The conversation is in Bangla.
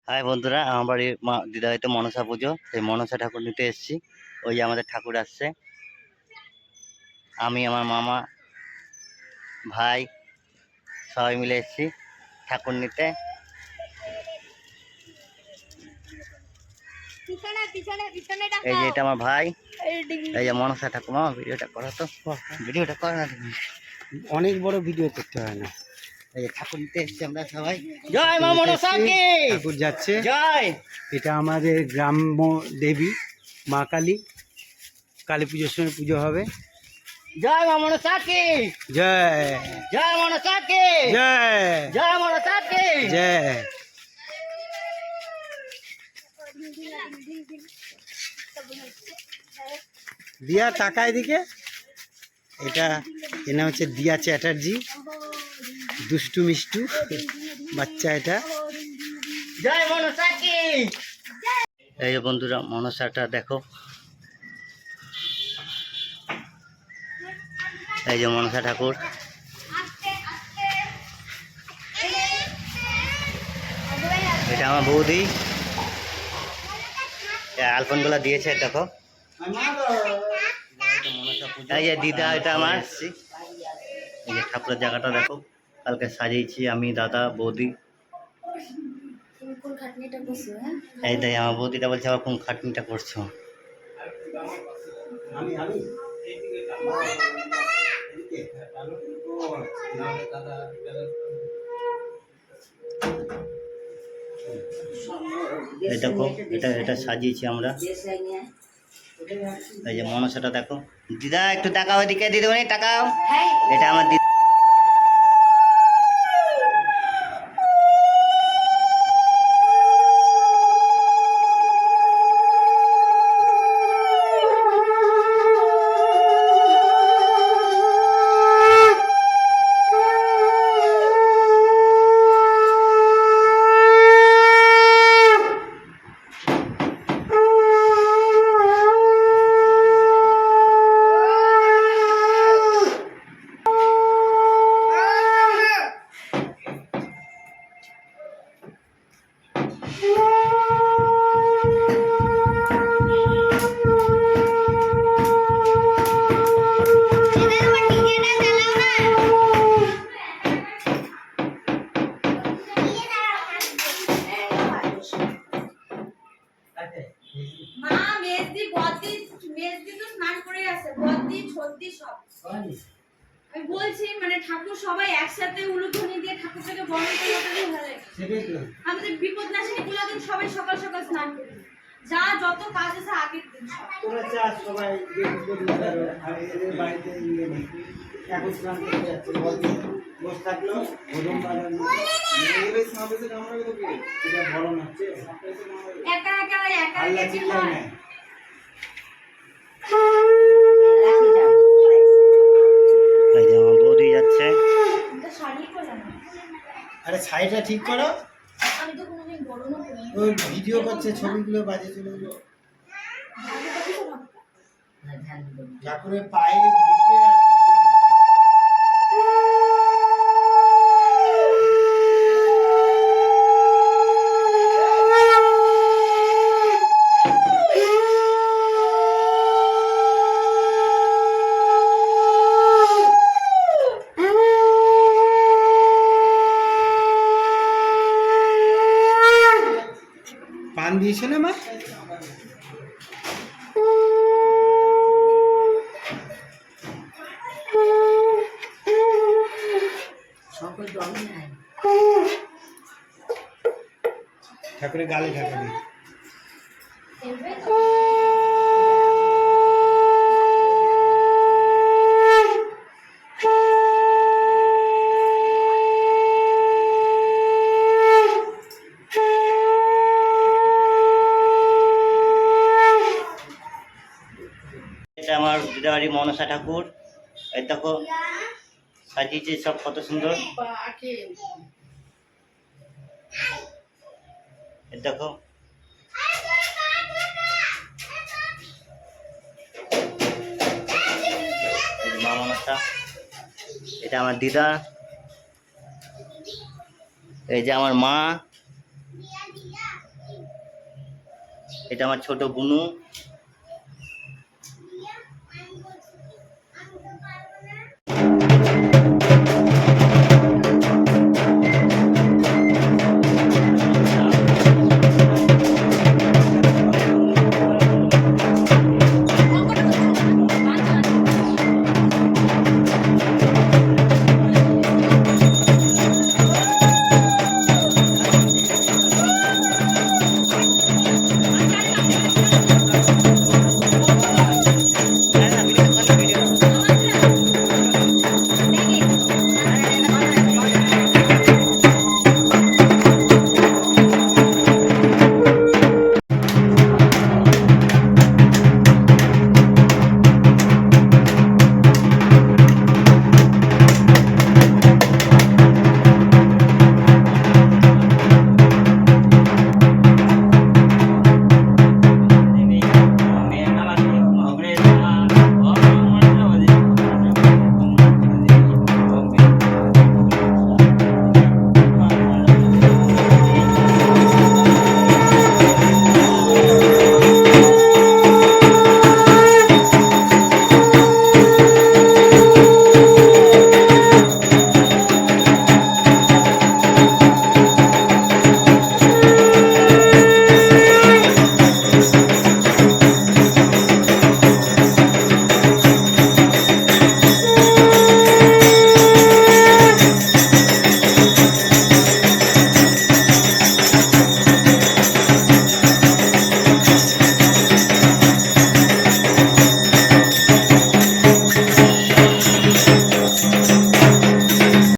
হাই বন্ধুরা, আমার বাড়ির দিদা হয়তো মনসা পুজো, সেই মনসা ঠাকুর নিতে এসেছি। ওই যে আমাদের ঠাকুর আসছে, আমি আমার মামা ভাই সবাই মিলে এসেছি ঠাকুর নিতে। এই যে এটা আমার ভাই, এই যে মনসা ঠাকুর। মামা ভিডিওটা করো তো, ভিডিওটা করো না, অনেক বড় ভিডিও করতে হয় না। এই যে ঠাকুর নিতে এসেছি আমরা সবাই। জয় মা মনসা কি, ঠাকুর যাচ্ছে জয়। এটা আমাদের গ্রাম্য দেবী মা কালী, কালী পুজোর সময় পুজো হবে। জয় মা মনসা কি, জয় জয় মনসা কি, জয় জয় মনসা কি, জয়। দিয়া টাকা এদিকে। এটা এর নাম হচ্ছে দিয়া চ্যাটার্জি, দুষ্টু মিষ্টু বাচ্চা এটা। জয় মনসা কি। এই যে বন্ধুরা মনসাটা দেখো, এই যে মনসা ঠাকুর। এটা আমার বৌদি, আলপনগুলা দিয়েছে দেখো। এই যে দিদা, এটা আমার। এই যে ঠাকুরের জায়গাটা দেখো, কালকে সাজিয়েছি আমি, দাদা, বৌদি। এই তাই আমার বৌদিটা বলছে আবার কোন খাটনিটা করছো। এই দেখো, এটা সাজিয়েছি আমরা। এই যে মনসাটা দেখো। দিদা একটু তাকাও এদিকে, দিদিমণি তাকাও। এটা আমার দিদা। আমি বলছি মানে ঠাকুর সবাই একসাথে উলুধ্বনি দিয়ে ঠাকুরটাকে বরণ করে ওঠালেই ভালো লাগে। আমাদের বিপদ নাশিনী কুলাদিন সবাই সকাল সকাল স্নান করি, যা যত কাজ আছে আগের দিন সবাই বাড়িতে এখন স্নান করতে যাচ্ছে, বসে থাকলো গরম বাজার বড় হচ্ছে একা একা একা গেছি হয়। এই যে আমার বৌদি যাচ্ছে। আরে শাড়িটা ঠিক করো, আমি তো কোনোদিন বড় না করি। ওই ভিডিও করছে, ছবিগুলো বাজে চলে গেলো। ঠাকুরের পায়ে পান দিয়েছে না মা? ঠাকুরের গালে ঢাকা দিই। এটা আমার দিদাবাড়ি মনসা ঠাকুর। এই দেখো সাজিয়েছে সব কত সুন্দর। এই দেখো মা মনসা। এটা আমার দিদা, এই যে আমার মা, এটা আমার ছোট বুনু,